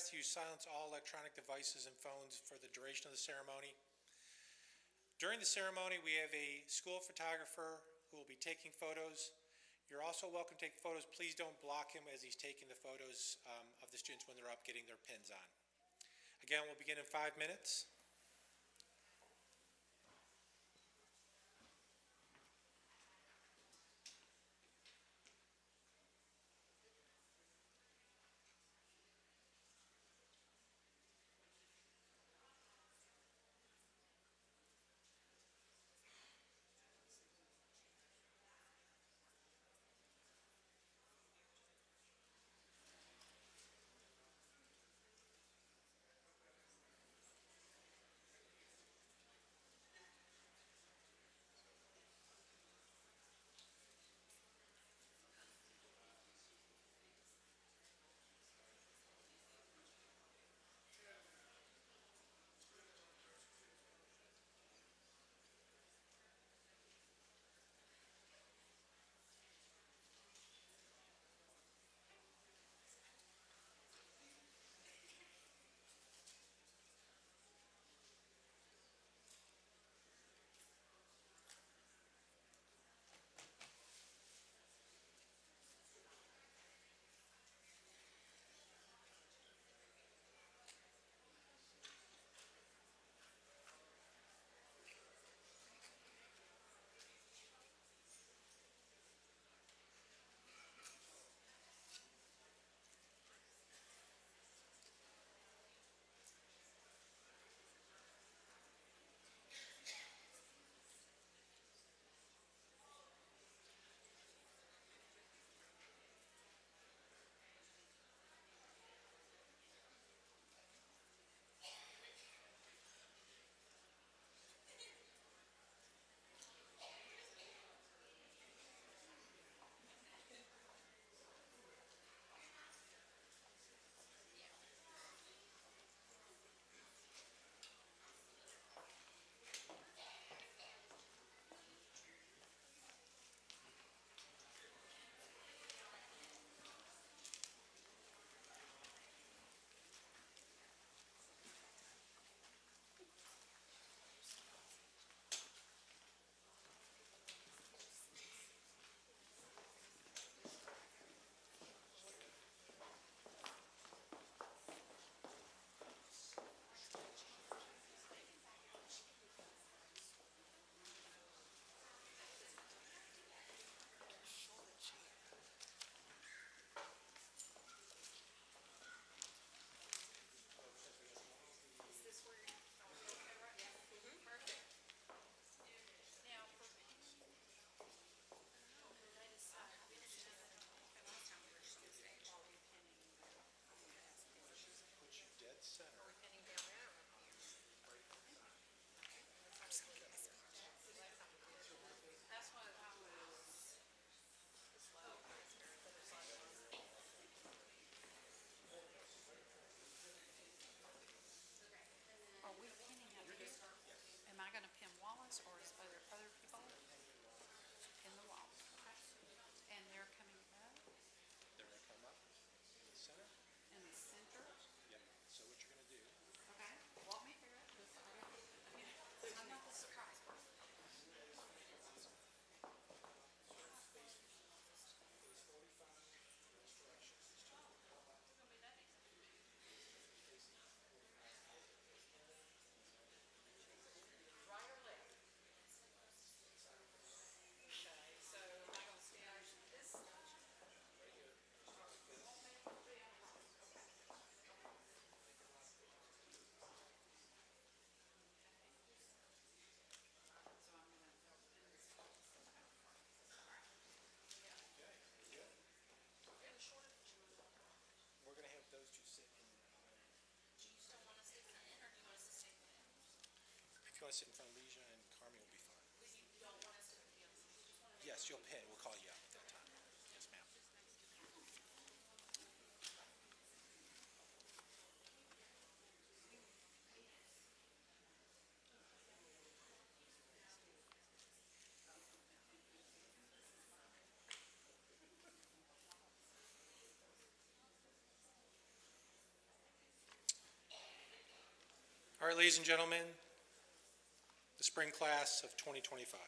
asked you silence all electronic devices and phones for the duration of the ceremony. During the ceremony, we have a school photographer who will be taking photos. You're also welcome to take photos. Please don't block him as he's taking the photos of the students when they're up getting their pins on. Again, we'll begin in 5 minutes. Are we pinning up here? Am I going to pin Wallace, or is other people in the Wallace? Okay. And they're coming up? They're going to come up in the center. In the center? Yep. So what you're going to do. Okay. Walk me through it. I'm not the surprise person. Right or left? Okay, so am I going to stand this? Very good. So I'm going to pin this. We're going to have those two sit in. Do you still want us to sit in, or do you want us to stay in? If you want to sit in front of Leisha and Carmi, will be fine. You don't want us to be on the Yes, you'll pin. We'll call you up at that time. Yes, ma'am. All right, ladies and gentlemen, the spring class of 2025.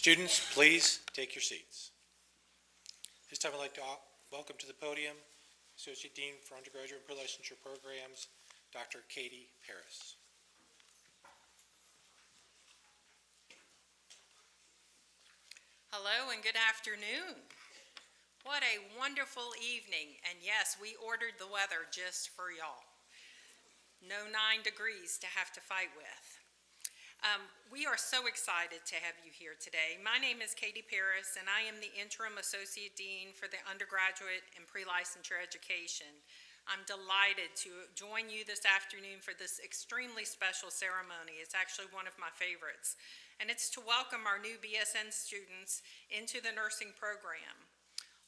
Students, please take your seats. This time I'd like to welcome to the podium Associate Dean for Undergraduate and Pre-Licensure Programs, Dr. Katie Paris. Hello and good afternoon. What a wonderful evening. And yes, we ordered the weather just for y'all. No 9 degrees to have to fight with. We are so excited to have you here today. My name is Katie Paris, and I am the Interim Associate Dean for the Undergraduate and Pre-Licensure Education. I'm delighted to join you this afternoon for this extremely special ceremony. It's actually one of my favorites, and it's to welcome our new BSN students into the nursing program.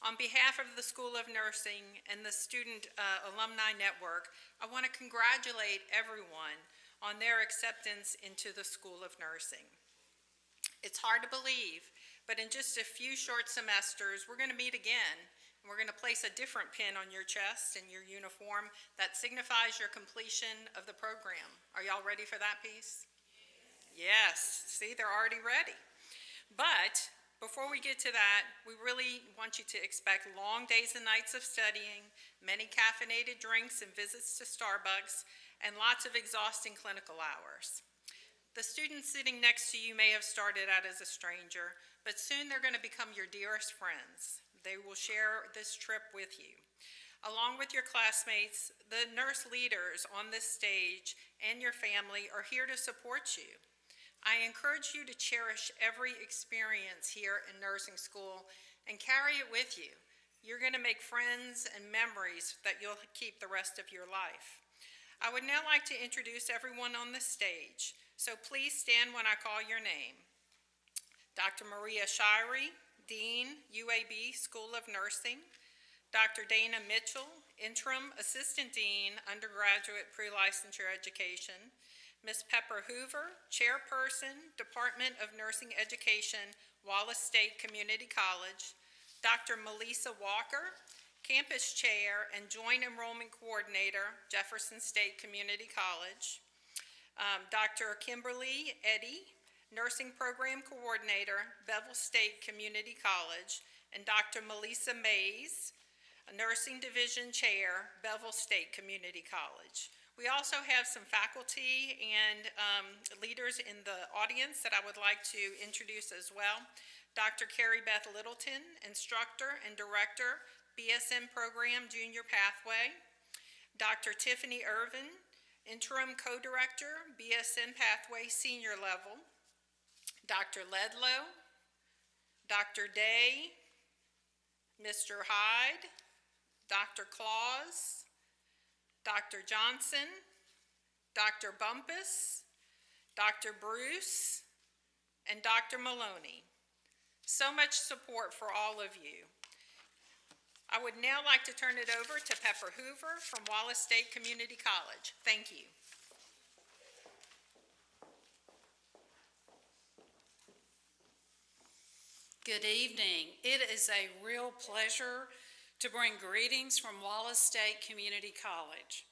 On behalf of the School of Nursing and the Student Alumni Network, I want to congratulate everyone on their acceptance into the School of Nursing. It's hard to believe, but in just a few short semesters, we're going to meet again, and we're going to place a different pin on your chest and your uniform that signifies your completion of the program. Are y'all ready for that piece? Yes. See, they're already ready. But before we get to that, we really want you to expect long days and nights of studying, many caffeinated drinks and visits to Starbucks, and lots of exhausting clinical hours. The students sitting next to you may have started out as a stranger, but soon they're going to become your dearest friends. They will share this trip with you. Along with your classmates, the nurse leaders on this stage and your family are here to support you. I encourage you to cherish every experience here in nursing school and carry it with you. You're going to make friends and memories that you'll keep the rest of your life. I would now like to introduce everyone on the stage, so please stand when I call your name. Dr. Maria Shirey, Dean, UAB School of Nursing. Dr. Dana Mitchell, Interim Assistant Dean, Undergraduate Pre-Licensure Education. Ms. Pepper Hoover, Chairperson, Department of Nursing Education, Wallace State Community College. Dr. Melissa Walker, Campus Chair and Joint Enrollment Coordinator, Jefferson State Community College. Dr. Kimberly Eddy, Nursing Program Coordinator, Bevill State Community College. And Dr. Melissa Mays, Nursing Division Chair, Bevill State Community College. We also have some faculty and leaders in the audience that I would like to introduce as well. Dr. Carrie Beth Littleton, Instructor and Director, BSN Program Junior Pathway. Dr. Tiffany Irvin, Interim Co-Director, BSN Pathway Senior Level. Dr. Ledlow, Dr. Day, Mr. Hyde, Dr. Claus, Dr. Johnson, Dr. Bumpus, Dr. Bruce, and Dr. Maloney. So much support for all of you. I would now like to turn it over to Pepper Hoover from Wallace State Community College. Thank you. Good evening. It is a real pleasure to bring greetings from Wallace State Community College.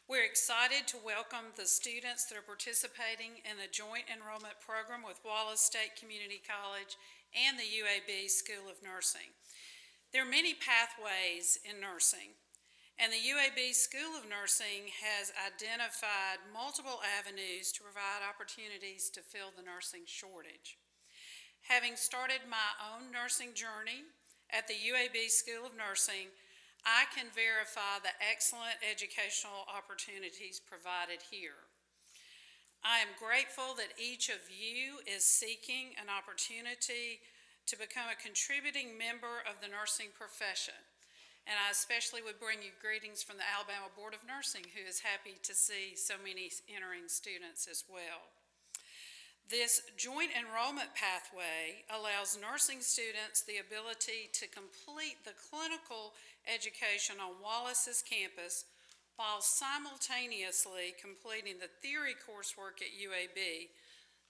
We're excited to welcome the students that are participating in the joint enrollment program with Wallace State Community College and the UAB School of Nursing. There are many pathways in nursing, and the UAB School of Nursing has identified multiple avenues to provide opportunities to fill the nursing shortage. Having started my own nursing journey at the UAB School of Nursing, I can verify the excellent educational opportunities provided here. I am grateful that each of you is seeking an opportunity to become a contributing member of the nursing profession. And I especially would bring you greetings from the Alabama Board of Nursing, who is happy to see so many entering students as well. This joint enrollment pathway allows nursing students the ability to complete the clinical education on Wallace's campus while simultaneously completing the theory coursework at UAB,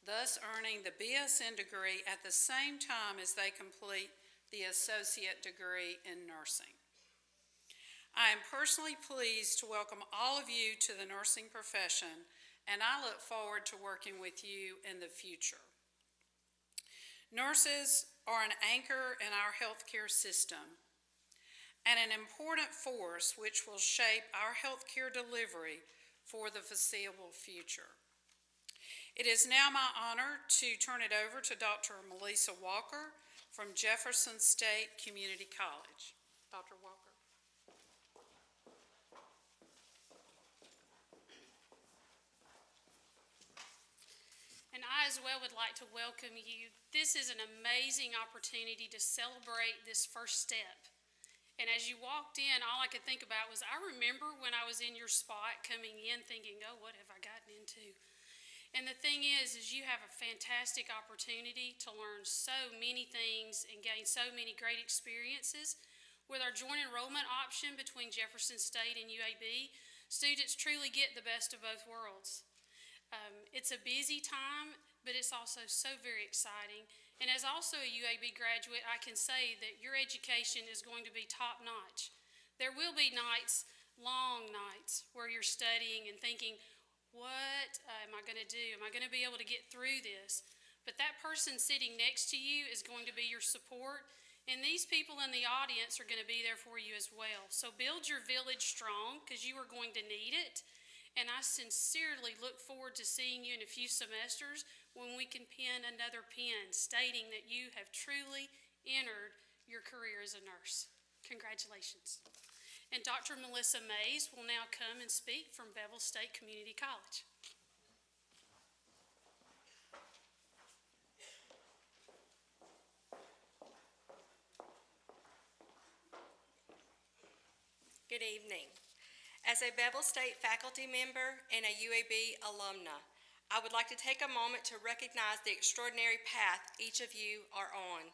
thus earning the BSN degree at the same time as they complete the associate degree in nursing. I am personally pleased to welcome all of you to the nursing profession, and I look forward to working with you in the future. Nurses are an anchor in our healthcare system and an important force which will shape our healthcare delivery for the foreseeable future. It is now my honor to turn it over to Dr. Melissa Walker from Jefferson State Community College. Dr. Walker. And I I as well would like to welcome you. This is an amazing opportunity to celebrate this first step. And as you walked in, all I could think about was, I remember when I was in your spot coming in thinking, oh, what have I gotten into? And the thing is you have a fantastic opportunity to learn so many things and gain so many great experiences. With our joint enrollment option between Jefferson State and UAB, students truly get the best of both worlds. It's a busy time, but it's also so very exciting. And as also a UAB graduate, I can say that your education is going to be top notch. There will be nights, long nights, where you're studying and thinking, what am I going to do? Am I going to be able to get through this? But that person sitting next to you is going to be your support, and these people in the audience are going to be there for you as well. So build your village strong, because you are going to need it. And I sincerely look forward to seeing you in a few semesters when we can pen another pen stating that you have truly entered your career as a nurse. Congratulations. And Dr. Melissa Mays will now come and speak from Bevill State Community College. Good evening. As a Bevill State faculty member and a UAB alumna, I would like to take a moment to recognize the extraordinary path each of you are on.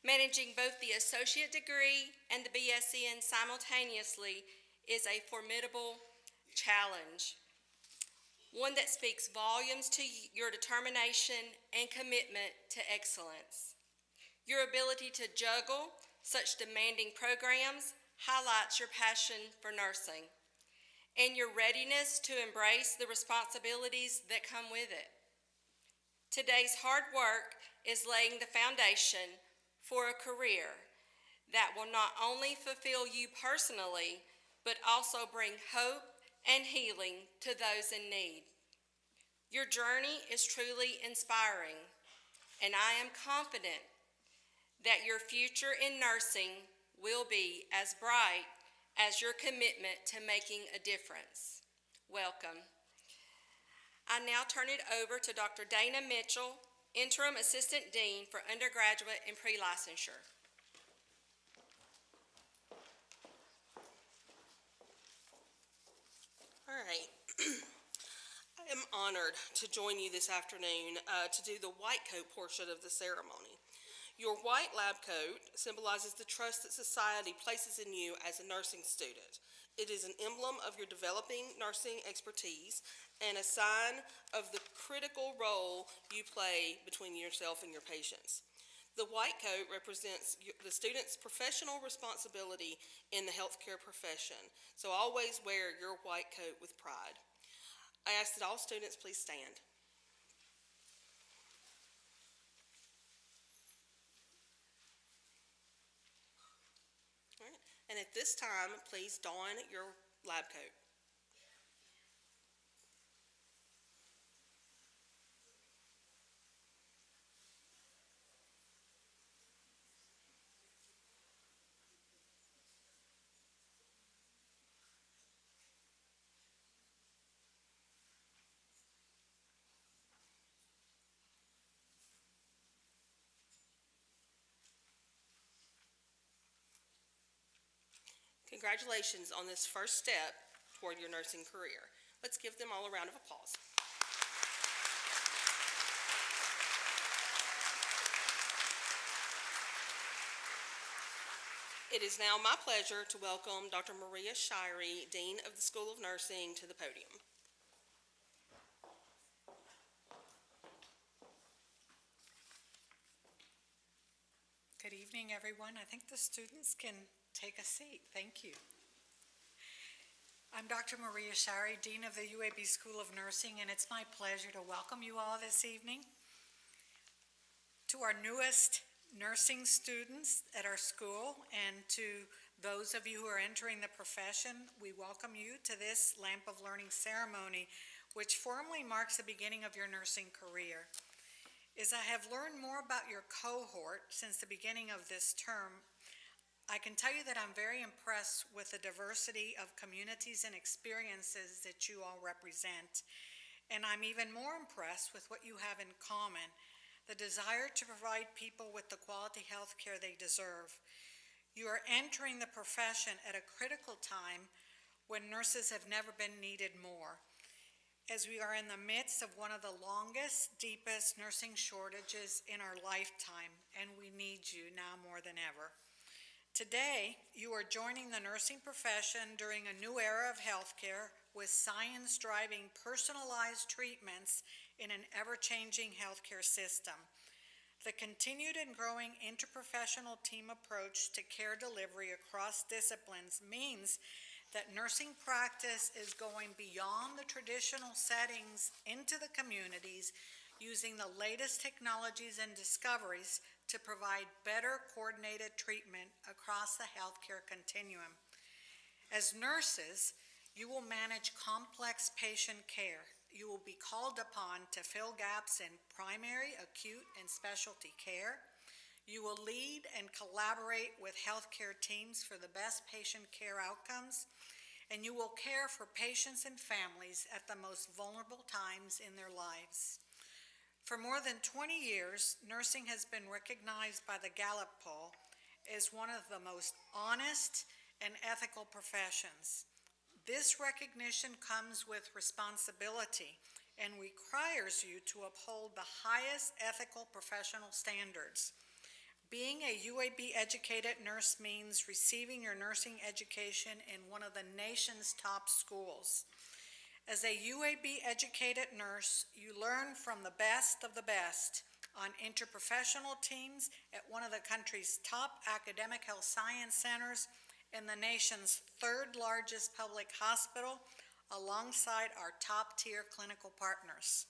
Managing both the associate degree and the BSN simultaneously is a formidable challenge, one that speaks volumes to your determination and commitment to excellence. Your ability to juggle such demanding programs highlights your passion for nursing and your readiness to embrace the responsibilities that come with it. Today's hard work is laying the foundation for a career that will not only fulfill you personally, but also bring hope and healing to those in need. Your journey is truly inspiring, and I am confident that your future in nursing will be as bright as your commitment to making a difference. Welcome. I now turn it over to Dr. Dana Mitchell, Interim Assistant Dean for Undergraduate and Pre-Licensure. All right. I am honored to join you this afternoon to do the white coat portion of the ceremony. Your white lab coat symbolizes the trust that society places in you as a nursing student. It is an emblem of your developing nursing expertise and a sign of the critical role you play between yourself and your patients. The white coat represents the student's professional responsibility in the healthcare profession, so always wear your white coat with pride. I ask that all students please stand. All right. And at this time, please don your lab coat. Congratulations on this first step toward your nursing career. Let's give them all a round of applause. It is now my pleasure to welcome Dr. Maria Shirey, Dean of the School of Nursing, to the podium. Good evening, everyone. I think the students can take a seat. Thank you. I'm Dr. Maria Shirey, Dean of the UAB School of Nursing, and it's my pleasure to welcome you all this evening to our newest nursing students at our school, and to those of you who are entering the profession. We welcome you to this Lamp of Learning ceremony, which formally marks the beginning of your nursing career. As I have learned more about your cohort since the beginning of this term, I can tell you that I'm very impressed with the diversity of communities and experiences that you all represent. And I'm even more impressed with what you have in common, the desire to provide people with the quality health care they deserve. You are entering the profession at a critical time when nurses have never been needed more, as we are in the midst of one of the longest, deepest nursing shortages in our lifetime, and we need you now more than ever. Today, you are joining the nursing profession during a new era of healthcare, with science driving personalized treatments in an ever-changing healthcare system. The continued and growing interprofessional team approach to care delivery across disciplines means that nursing practice is going beyond the traditional settings into the communities, using the latest technologies and discoveries to provide better coordinated treatment across the healthcare continuum. As nurses, you will manage complex patient care. You will be called upon to fill gaps in primary, acute, and specialty care. You will lead and collaborate with healthcare teams for the best patient care outcomes, and you will care for patients and families at the most vulnerable times in their lives. For more than 20 years, nursing has been recognized by the Gallup poll as one of the most honest and ethical professions. This recognition comes with responsibility and requires you to uphold the highest ethical professional standards. Being a UAB-educated nurse means receiving your nursing education in one of the nation's top schools. As a UAB-educated nurse, you learn from the best of the best on interprofessional teams at one of the country's top academic health science centers in the nation's third largest public hospital, alongside our top-tier clinical partners.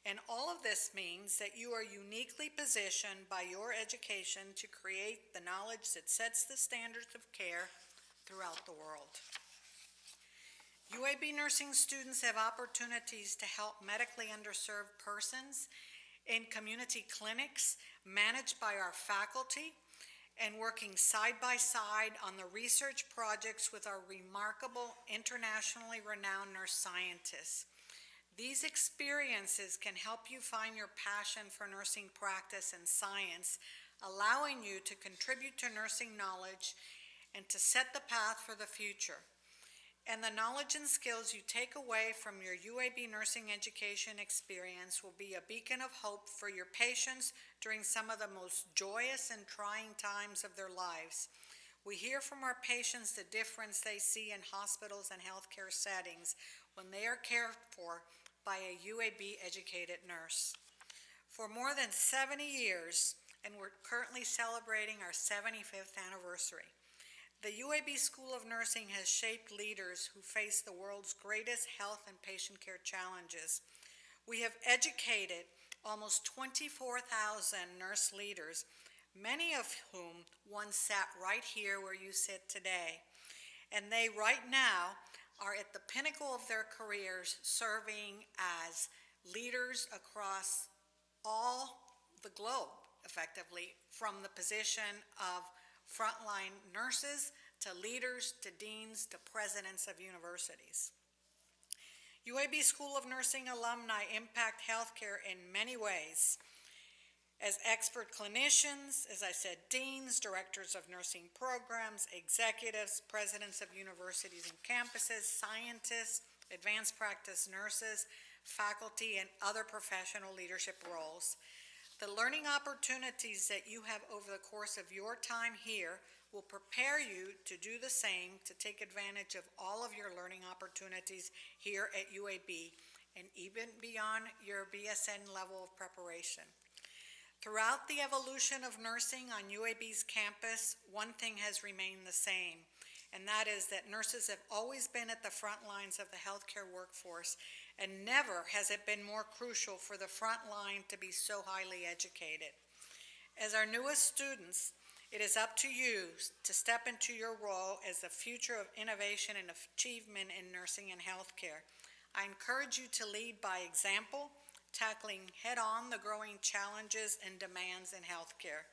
And all of this means that you are uniquely positioned by your education to create the knowledge that sets the standards of care throughout the world. UAB nursing students have opportunities to help medically underserved persons in community clinics managed by our faculty, and working side by side on the research projects with our remarkable, internationally renowned nurse scientists. These experiences can help you find your passion for nursing practice and science, allowing you to contribute to nursing knowledge and to set the path for the future. And the knowledge and skills you take away from your UAB nursing education experience will be a beacon of hope for your patients during some of the most joyous and trying times of their lives. We hear from our patients the difference they see in hospitals and healthcare settings when they are cared for by a UAB-educated nurse. For more than 70 years, and we're currently celebrating our 75th anniversary, the UAB School of Nursing has shaped leaders who face the world's greatest health and patient care challenges. We have educated almost 24,000 nurse leaders, many of whom once sat right here where you sit today. And they right now are at the pinnacle of their careers, serving as leaders across all the globe, effectively, from the position of frontline nurses to leaders to deans to presidents of universities. UAB School of Nursing alumni impact healthcare in many ways. As expert clinicians, as I said, deans, directors of nursing programs, executives, presidents of universities and campuses, scientists, advanced practice nurses, faculty, and other professional leadership roles. The learning opportunities that you have over the course of your time here will prepare you to do the same, to take advantage of all of your learning opportunities here at UAB and even beyond your BSN level of preparation. Throughout the evolution of nursing on UAB's campus, one thing has remained the same, and that is that nurses have always been at the front lines of the healthcare workforce, and never has it been more crucial for the front line to be so highly educated. As our newest students, it is up to you to step into your role as the future of innovation and achievement in nursing and healthcare. I encourage you to lead by example, tackling head-on the growing challenges and demands in healthcare.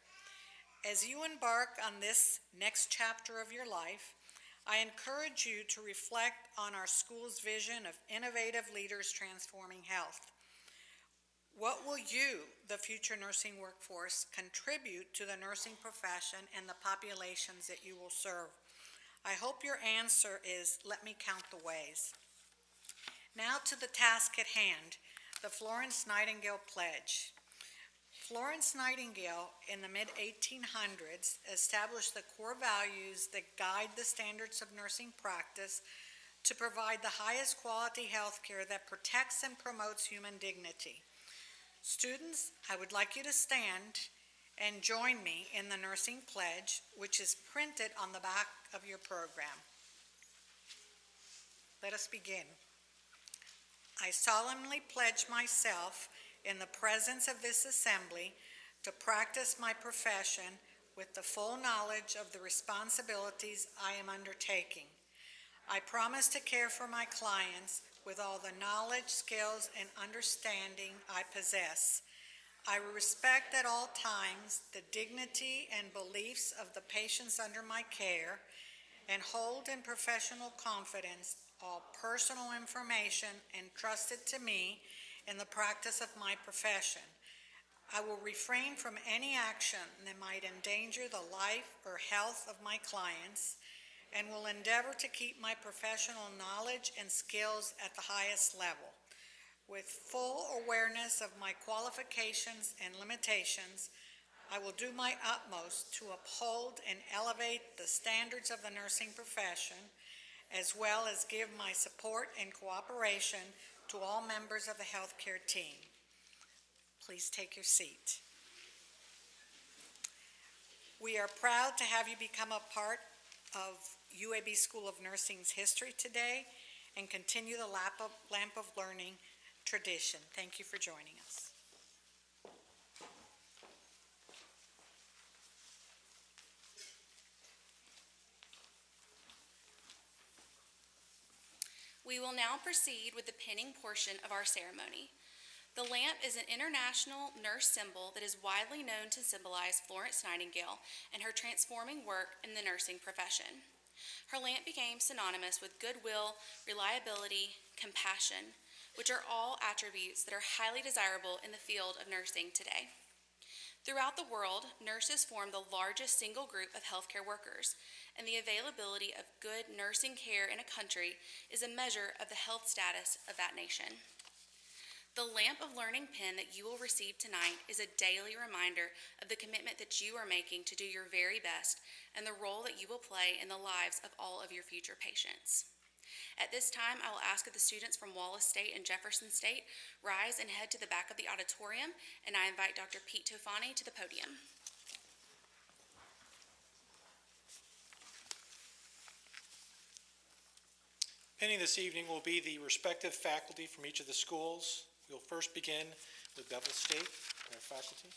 As you embark on this next chapter of your life, I encourage you to reflect on our school's vision of innovative leaders transforming health. What will you, the future nursing workforce, contribute to the nursing profession and the populations that you will serve? I hope your answer is, let me count the ways. Now to the task at hand, the Florence Nightingale Pledge. Florence Nightingale, in the mid-1800s, established the core values that guide the standards of nursing practice to provide the highest quality health care that protects and promotes human dignity. Students, I would like you to stand and join me in the Nursing Pledge, which is printed on the back of your program. Let us begin. I solemnly pledge myself in the presence of this assembly to practice my profession with the full knowledge of the responsibilities I am undertaking. I promise to care for my clients with all the knowledge, skills, and understanding I possess. I will respect at all times the dignity and beliefs of the patients under my care and hold in professional confidence all personal information entrusted to me in the practice of my profession. I will refrain from any action that might endanger the life or health of my clients and will endeavor to keep my professional knowledge and skills at the highest level. With full awareness of my qualifications and limitations, I will do my utmost to uphold and elevate the standards of the nursing profession, as well as give my support and cooperation to all members of the healthcare team. Please take your seat. We are proud to have you become a part of UAB School of Nursing's history today and continue the Lamp of Learning tradition. Thank you for joining us. We will now proceed with the pinning portion of our ceremony. The lamp is an international nurse symbol that is widely known to symbolize Florence Nightingale and her transforming work in the nursing profession. Her lamp became synonymous with goodwill, reliability, compassion, which are all attributes that are highly desirable in the field of nursing today. Throughout the world, nurses form the largest single group of healthcare workers, and the availability of good nursing care in a country is a measure of the health status of that nation. The Lamp of Learning pin that you will receive tonight is a daily reminder of the commitment that you are making to do your very best and the role that you will play in the lives of all of your future patients. At this time, I will ask that the students from Wallace State and Jefferson State rise and head to the back of the auditorium, and I invite Dr. Pete Tofani to the podium. Pinning this evening will be the respective faculty from each of the schools. We'll first begin with Bevill State, their faculty.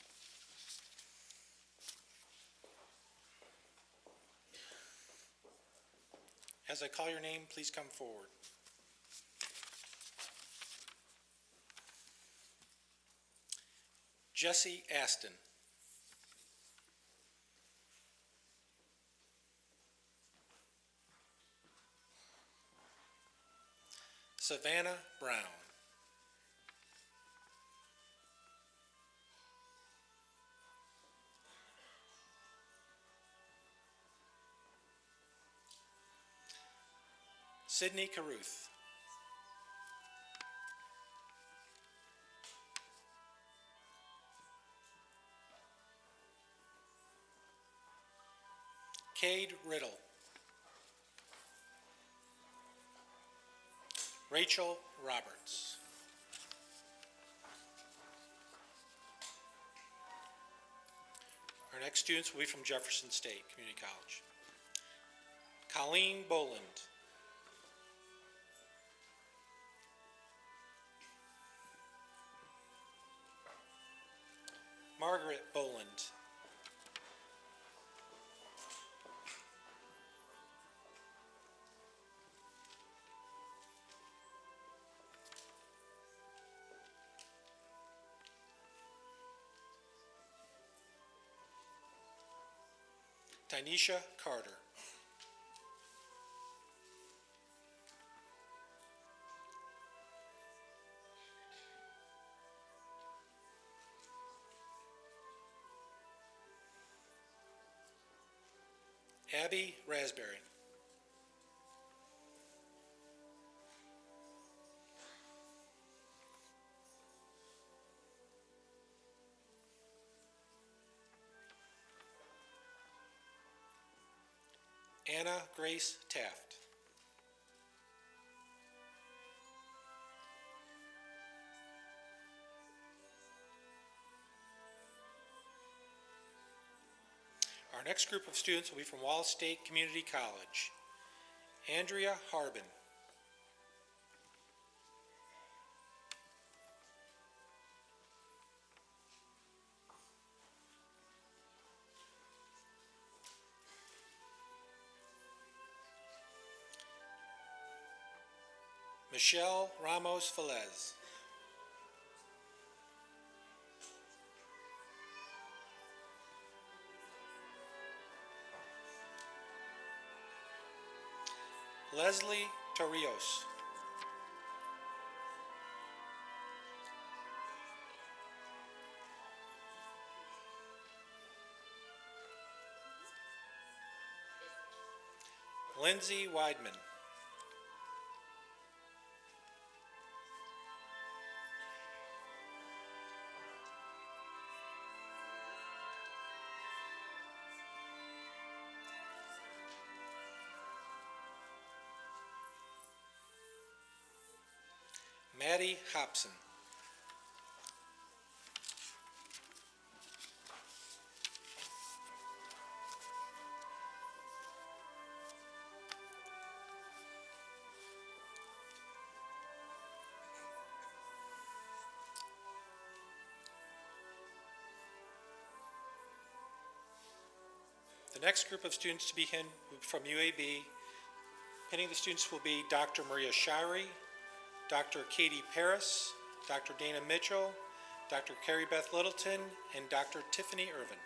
As I call your name, please come forward. Jesse Aston. Savannah Brown. Sydney Caruth. Cade Riddle. Rachel Roberts. Our next students will be from Jefferson State Community College. Colleen Boland. Margaret Boland. Tynesha Carter. Abby Raspberry. Anna Grace Taft. Our next group of students will be from Wallace State Community College. Andrea Harbin. Michelle Ramos Velez. Leslie Torrios. Lindsay Weidman. Maddie Hobson. The next group of students to be from UAB, pinning the students will be Dr. Maria Shirey, Dr. Katie Paris, Dr. Dana Mitchell, Dr. Carrie Beth Littleton, and Dr. Tiffany Irvin.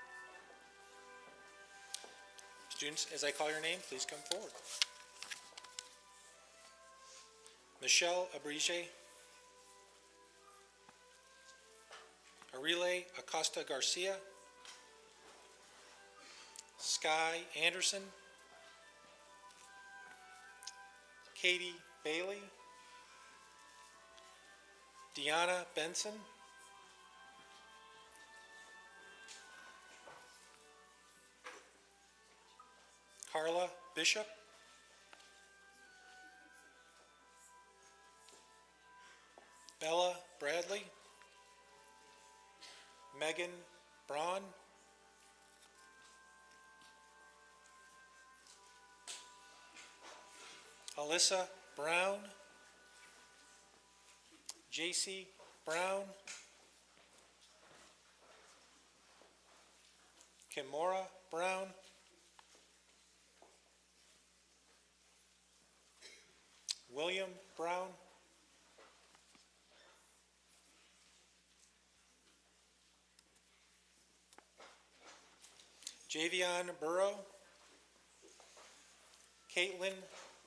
Students, as I call your name, please come forward. Michelle Abrige, Arile Acosta Garcia, Sky Anderson, Katie Bailey, Deanna Benson, Carla Bishop, Bella Bradley, Megan Braun, Alyssa Brown, JC Brown, Kimora Brown, William Brown, Javion Burrow, Caitlin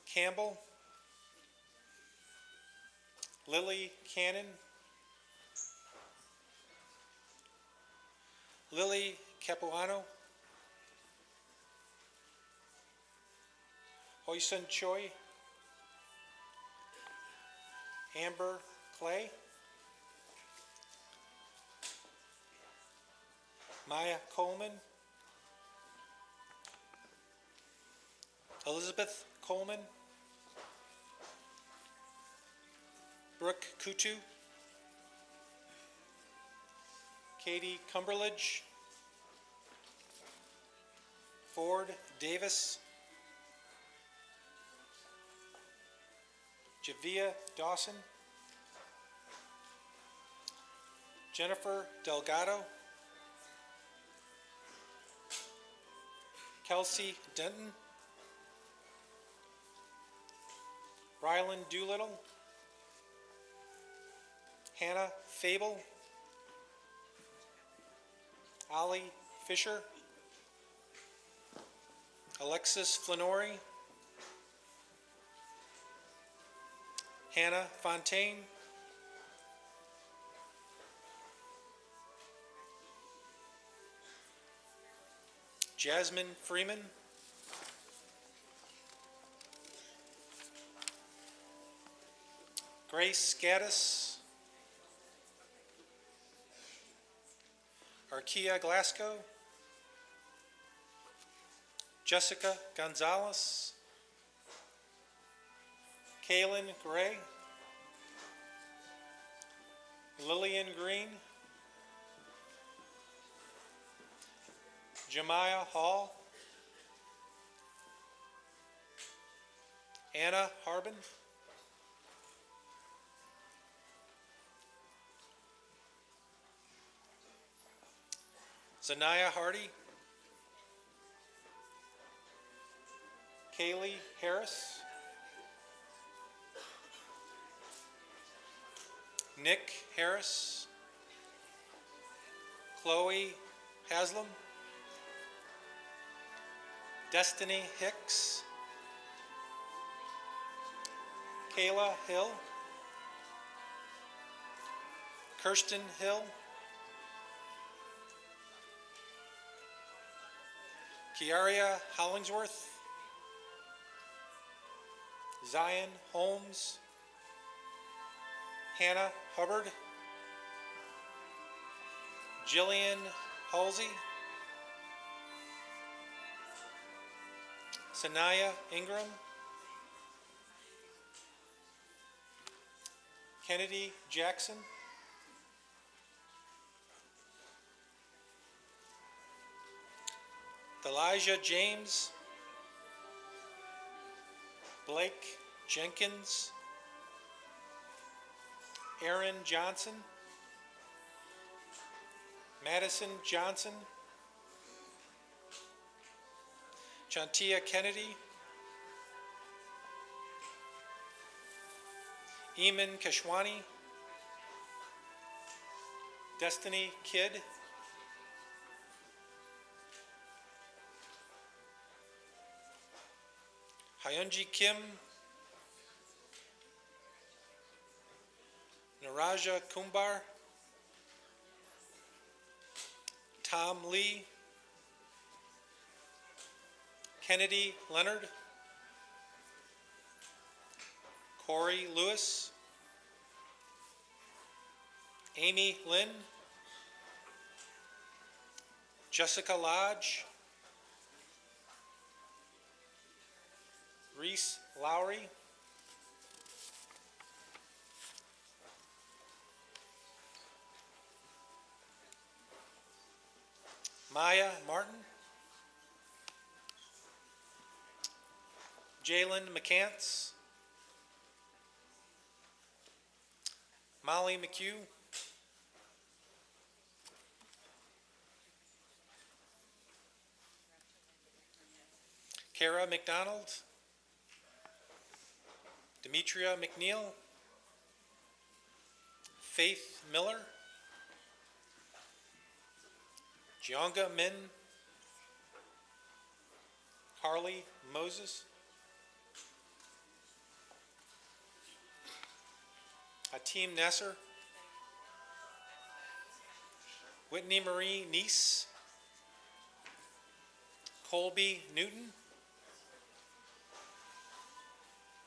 Campbell, Lily Cannon, Lily Capuano, Hoisun Choi, Amber Clay, Maya Coleman, Elizabeth Coleman, Brooke Kutu, Katie Cumberledge, Ford Davis, Javia Dawson, Jennifer Delgado, Kelsey Denton, Rylan Doolittle, Hannah Fable, Ollie Fisher, Alexis Flanori, Hannah Fontaine, Jasmine Freeman, Grace Gaddis, Arkia Glasgow, Jessica Gonzalez, Kaylin Gray, Lillian Green, Jemiah Hall, Anna Harbin, Zanaya Hardy, Kaylee Harris, Nick Harris, Chloe Haslam, Destiny Hicks, Kayla Hill, Kirsten Hill, Kiaria Hollingsworth, Zion Holmes, Hannah Hubbard, Jillian Halsey, Sanaya Ingram, Kennedy Jackson, Elijah James, Blake Jenkins, Aaron Johnson, Madison Johnson, Chantia Kennedy, Eamon Kashwani, Destiny Kidd, Hyunji Kim, Naraja Kumbar, Tom Lee, Kennedy Leonard, Corey Lewis, Amy Lynn, Jessica Lodge, Reese Lowry, Maya Martin, Jalen McCants, Molly McHugh, Kara McDonald, Demetria McNeil, Faith Miller, Gionga Min, Carly Moses, Hatim Nasser, Whitney Marie Neese, Colby Newton,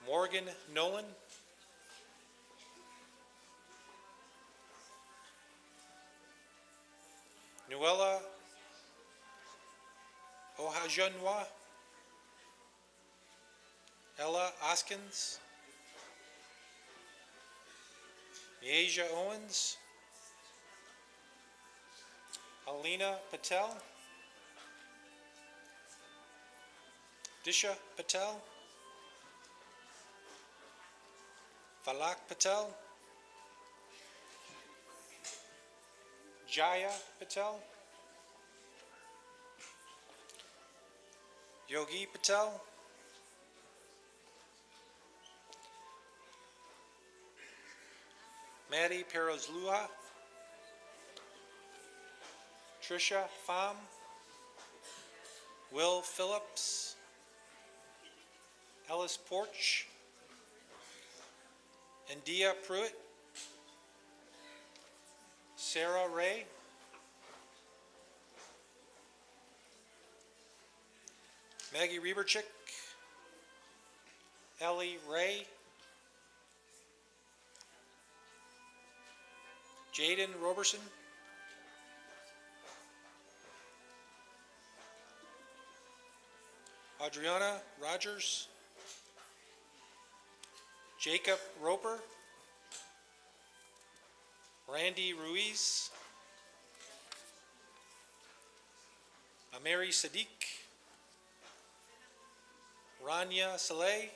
Morgan Nolan, Nuella Ohajonwa, Ella Oskins, Miesia Owens, Alina Patel, Disha Patel, Falak Patel, Jaya Patel, Yogi Patel, Maddie Perozlua, Trisha Pham, Will Phillips, Ellis Porch, India Pruitt, Sarah Ray, Maggie Reberchick, Ellie Ray, Jaden Roberson. Adriana Rogers. Jacob Roper. Randy Ruiz. Ameri Sadiq. Rania Saleh.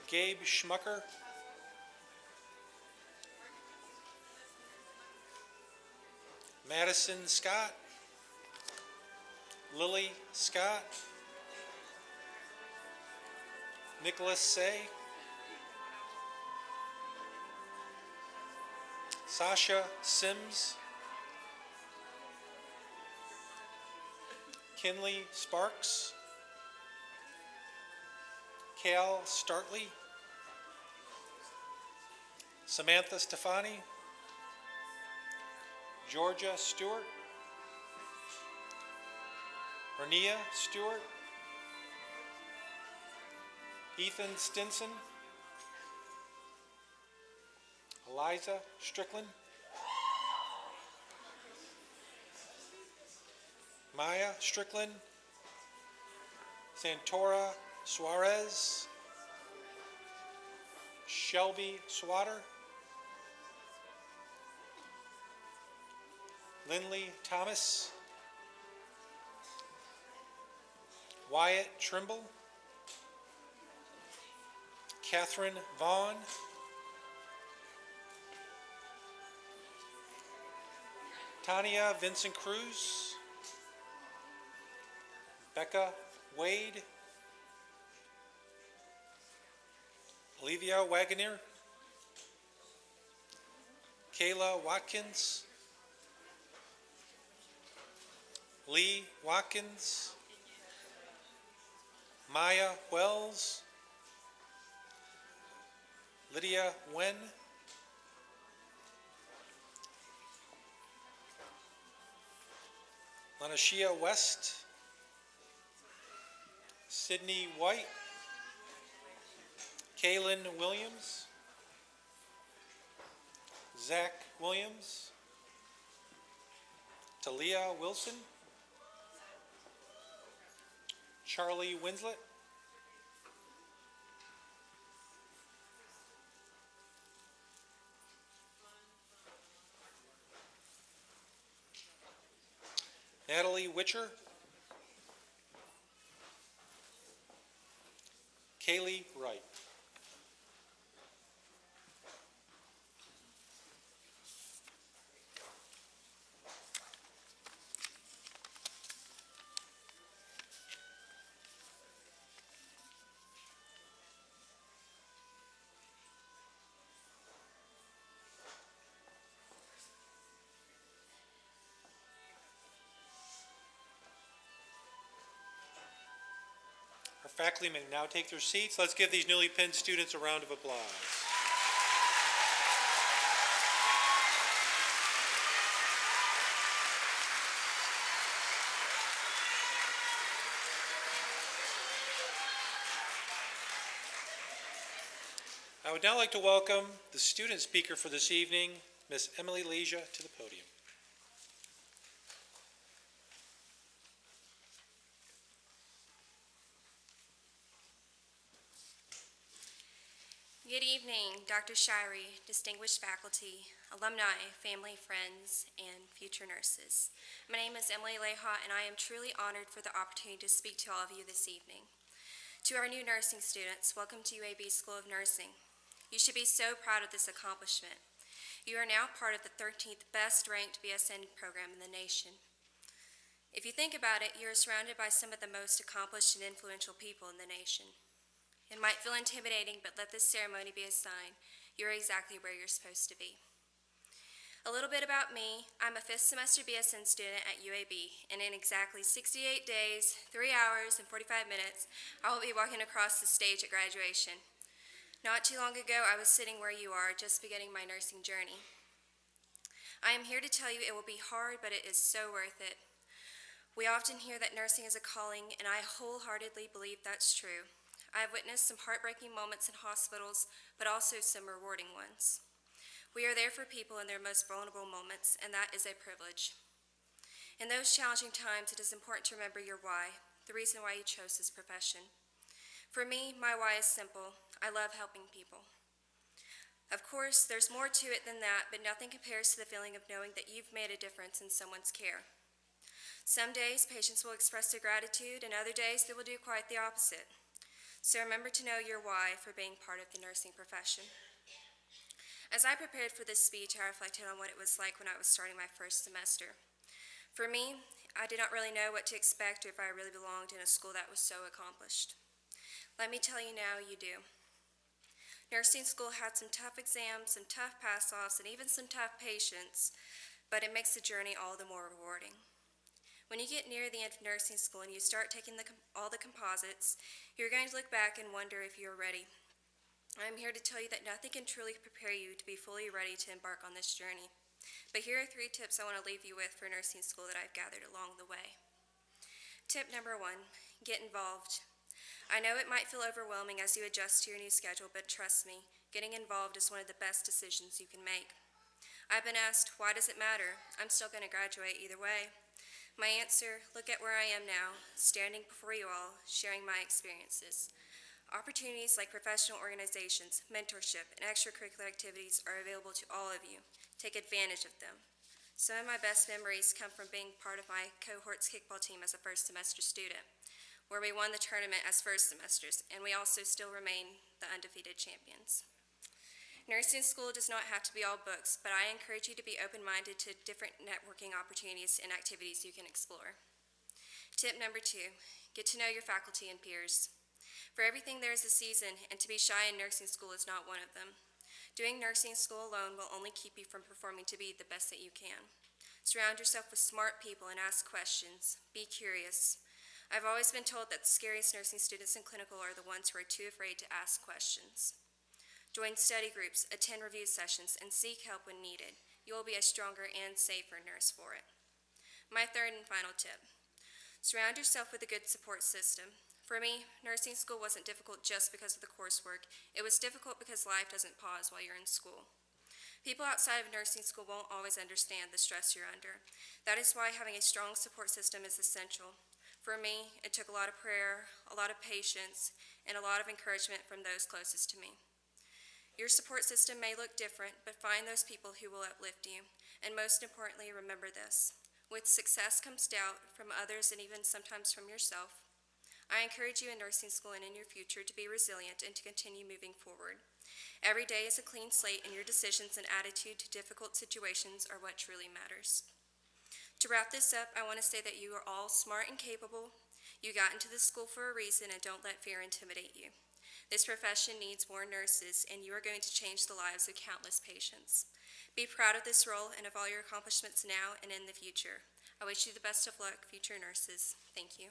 Gabe Schmucker. Madison Scott. Lily Scott. Nicholas Say. Sasha Sims. Kinley Sparks. Cal Startley. Samantha Stefani. Georgia Stewart. Renia Stewart. Ethan Stinson. Eliza Strickland. Maya Strickland. Santora Suarez. Shelby Swatter. Lindley Thomas. Wyatt Trimble. Catherine Vaughn. Tania Vincent Cruz. Becca Wade. Olivia Wagoner. Kayla Watkins. Lee Watkins. Maya Wells. Lydia Wen. Lanashia West. Sydney White. Kaylin Williams. Zach Williams. Talia Wilson. Charlie Winslet. Natalie Witcher. Kaylee Wright. Our faculty may now take their seats. Let's give these newly pinned students a round of applause. I would now like to welcome the student speaker for this evening, Ms. Emily Leisure, to the podium. Good evening, Dr. Shirey, distinguished faculty, alumni, family, friends, and future nurses. My name is Emily Leha, and I am truly honored for the opportunity to speak to all of you this evening. To our new nursing students, welcome to UAB School of Nursing. You should be so proud of this accomplishment. You are now part of the 13th best ranked BSN program in the nation. If you think about it, you are surrounded by some of the most accomplished and influential people in the nation. It might feel intimidating, but let this ceremony be a sign you're exactly where you're supposed to be. A little bit about me. I'm a 5th semester BSN student at UAB, and in exactly 68 days, 3 hours, and 45 minutes, I will be walking across the stage at graduation. Not too long ago, I was sitting where you are, just beginning my nursing journey. I am here to tell you it will be hard, but it is so worth it. We often hear that nursing is a calling, and I wholeheartedly believe that's true. I have witnessed some heartbreaking moments in hospitals, but also some rewarding ones. We are there for people in their most vulnerable moments, and that is a privilege. In those challenging times, it is important to remember your why, the reason why you chose this profession. For me, my why is simple. I love helping people. Of course, there's more to it than that, but nothing compares to the feeling of knowing that you've made a difference in someone's care. Some days, patients will express their gratitude, and other days, they will do quite the opposite. So remember to know your why for being part of the nursing profession. As I prepared for this speech, I reflected on what it was like when I was starting my first semester. For me, I did not really know what to expect or if I really belonged in a school that was so accomplished. Let me tell you now, you do. Nursing school had some tough exams, some tough pass-offs, and even some tough patients, but it makes the journey all the more rewarding. When you get near the end of nursing school and you start taking all the composites, you're going to look back and wonder if you're ready. I'm here to tell you that nothing can truly prepare you to be fully ready to embark on this journey. But here are 3 tips I want to leave you with for nursing school that I've gathered along the way. Tip number 1, get involved. I know it might feel overwhelming as you adjust to your new schedule, but trust me, getting involved is one of the best decisions you can make. I've been asked, why does it matter? I'm still going to graduate either way. My answer, look at where I am now, standing before you all, sharing my experiences. Opportunities like professional organizations, mentorship, and extracurricular activities are available to all of you. Take advantage of them. Some of my best memories come from being part of my cohort's kickball team as a first semester student, where we won the tournament as first semesters, and we also still remain the undefeated champions. Nursing school does not have to be all books, but I encourage you to be open-minded to different networking opportunities and activities you can explore. Tip number 2, get to know your faculty and peers. For everything there is a season, and to be shy in nursing school is not one of them. Doing nursing school alone will only keep you from performing to be the best that you can. Surround yourself with smart people and ask questions. Be curious. I've always been told that the scariest nursing students in clinical are the ones who are too afraid to ask questions. Join study groups, attend review sessions, and seek help when needed. You will be a stronger and safer nurse for it. My 3rd and final tip, surround yourself with a good support system. For me, nursing school wasn't difficult just because of the coursework. It was difficult because life doesn't pause while you're in school. People outside of nursing school won't always understand the stress you're under. That is why having a strong support system is essential. For me, it took a lot of prayer, a lot of patience, and a lot of encouragement from those closest to me. Your support system may look different, but find those people who will uplift you. And most importantly, remember this. With success comes doubt from others and even sometimes from yourself. I encourage you in nursing school and in your future to be resilient and to continue moving forward. Every day is a clean slate, and your decisions and attitude to difficult situations are what truly matters. To wrap this up, I want to say that you are all smart and capable. You got into this school for a reason, and don't let fear intimidate you. This profession needs more nurses, and you are going to change the lives of countless patients. Be proud of this role and of all your accomplishments now and in the future. I wish you the best of luck, future nurses. Thank you.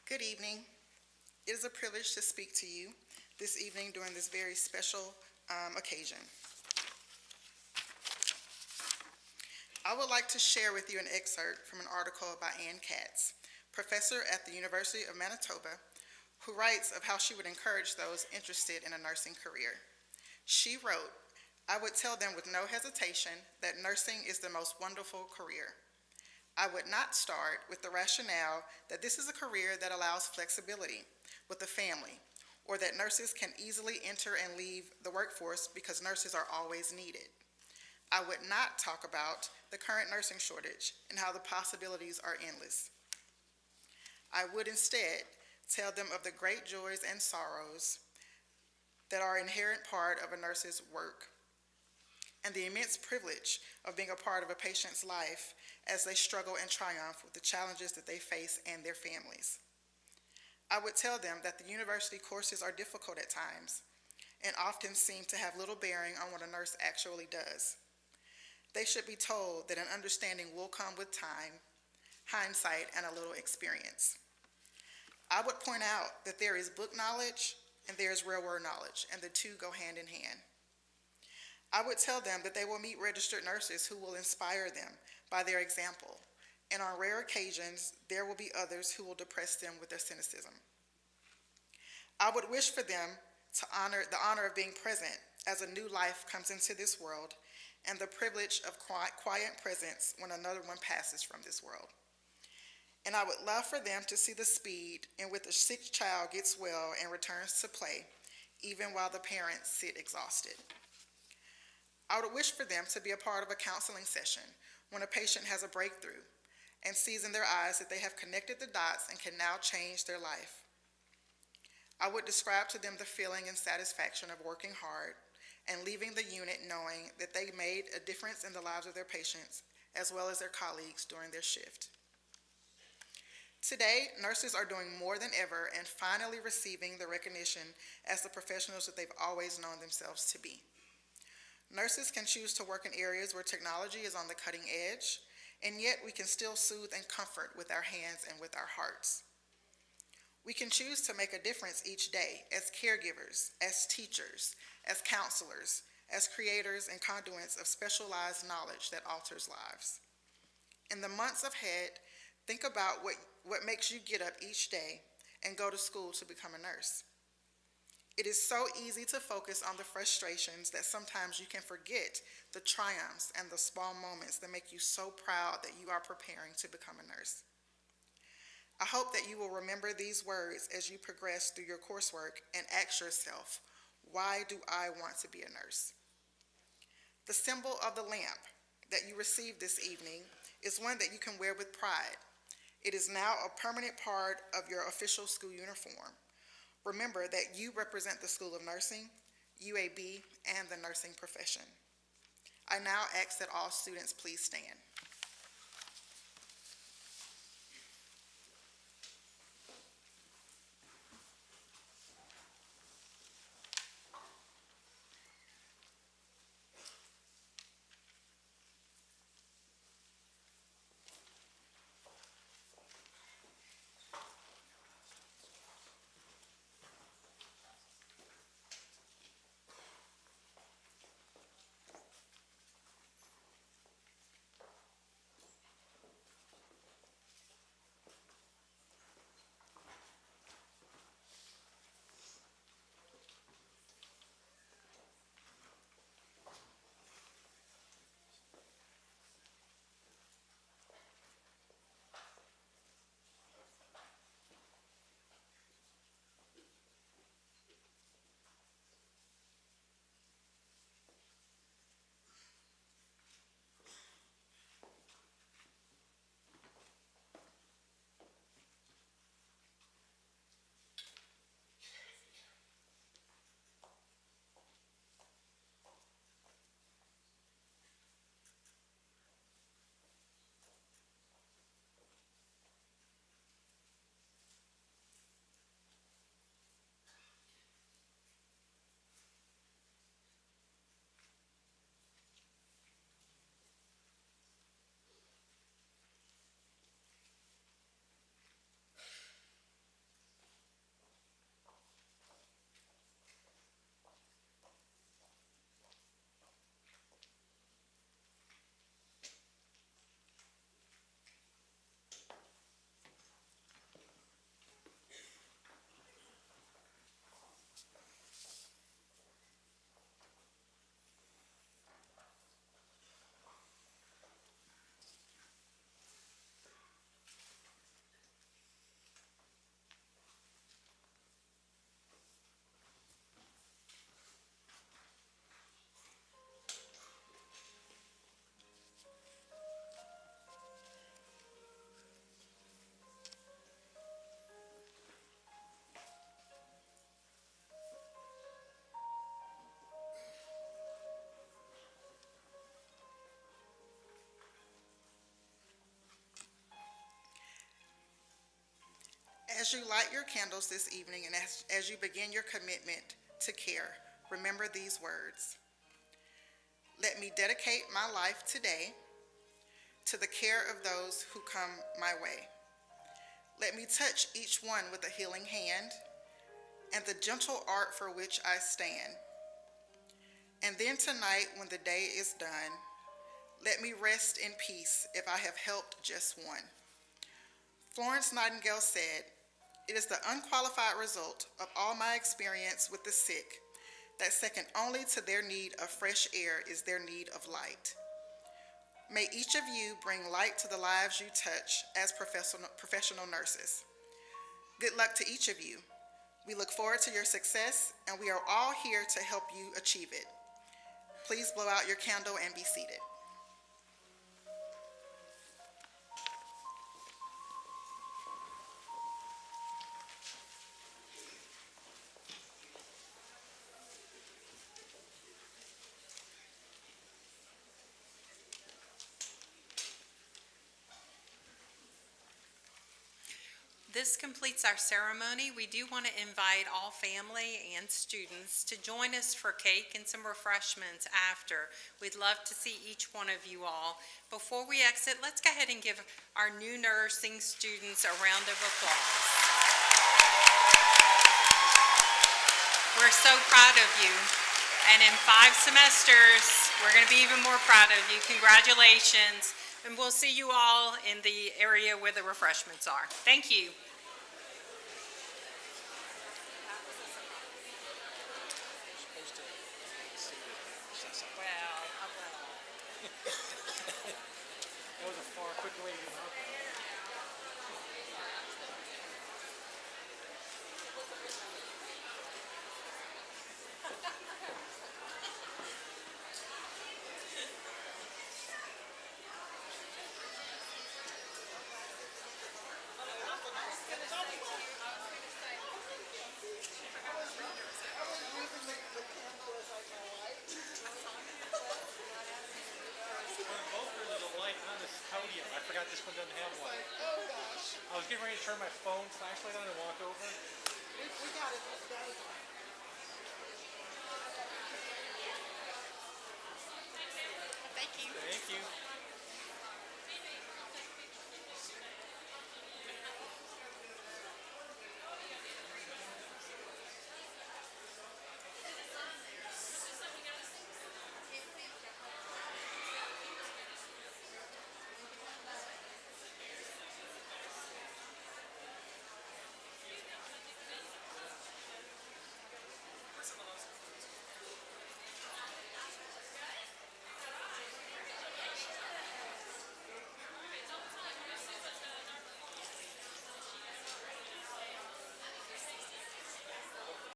Good evening. It is a privilege to speak to you this evening during this very special occasion. I would like to share with you an excerpt from an article by Ann Katz, professor at the University of Manitoba, who writes of how she would encourage those interested in a nursing career. She wrote, "I would tell them with no hesitation that nursing is the most wonderful career. I would not start with the rationale that this is a career that allows flexibility with the family, or that nurses can easily enter and leave the workforce because nurses are always needed. I would not talk about the current nursing shortage and how the possibilities are endless. I would instead tell them of the great joys and sorrows that are an inherent part of a nurse's work, and the immense privilege of being a part of a patient's life as they struggle and triumph with the challenges that they face and their families. I would tell them that the university courses are difficult at times and often seem to have little bearing on what a nurse actually does. They should be told that an understanding will come with time, hindsight, and a little experience. I would point out that there is book knowledge and there is real world knowledge, and the two go hand in hand. I would tell them that they will meet registered nurses who will inspire them by their example, and on rare occasions, there will be others who will depress them with their cynicism. I would wish for them to honor the honor of being present as a new life comes into this world, and the privilege of quiet presence when another one passes from this world. And I would love for them to see the speed in which a sick child gets well and returns to play, even while the parents sit exhausted. I would wish for them to be a part of a counseling session when a patient has a breakthrough and sees in their eyes that they have connected the dots and can now change their life. I would describe to them the feeling and satisfaction of working hard and leaving the unit knowing that they made a difference in the lives of their patients as well as their colleagues during their shift. Today, nurses are doing more than ever and finally receiving the recognition as the professionals that they've always known themselves to be. Nurses can choose to work in areas where technology is on the cutting edge, and yet we can still soothe and comfort with our hands and with our hearts. We can choose to make a difference each day as caregivers, as teachers, as counselors, as creators and conduits of specialized knowledge that alters lives. In the months ahead, think about what makes you get up each day and go to school to become a nurse. It is so easy to focus on the frustrations that sometimes you can forget the triumphs and the small moments that make you so proud that you are preparing to become a nurse. I hope that you will remember these words as you progress through your coursework and ask yourself, why do I want to be a nurse? The symbol of the lamp that you received this evening is one that you can wear with pride. It is now a permanent part of your official school uniform. Remember that you represent the School of Nursing, UAB, and the nursing profession. I now ask that all students please stand. As you light your candles this evening and as you begin your commitment to care, remember these words. Let me dedicate my life today to the care of those who come my way. Let me touch each one with a healing hand and the gentle art for which I stand. And then tonight, when the day is done, let me rest in peace if I have helped just one. Florence Nightingale said, "It is the unqualified result of all my experience with the sick that second only to their need of fresh air is their need of light." May each of you bring light to the lives you touch as professional nurses. Good luck to each of you. We look forward to your success, and we are all here to help you achieve it. Please blow out your candle and be seated. This completes our ceremony. We do want to invite all family and students to join us for cake and some refreshments after. We'd love to see each one of you all. Before we exit, let's go ahead and give our new nursing students a round of applause. We're so proud of you. And in 5 semesters, we're going to be even more proud of you. Congratulations. And we'll see you all in the area where the refreshments are. Thank you. That was a far quicker way to get out there. Podium. I forgot this one doesn't have one. Oh gosh. I was getting ready to turn my phone flashlight on and walk over. We got it.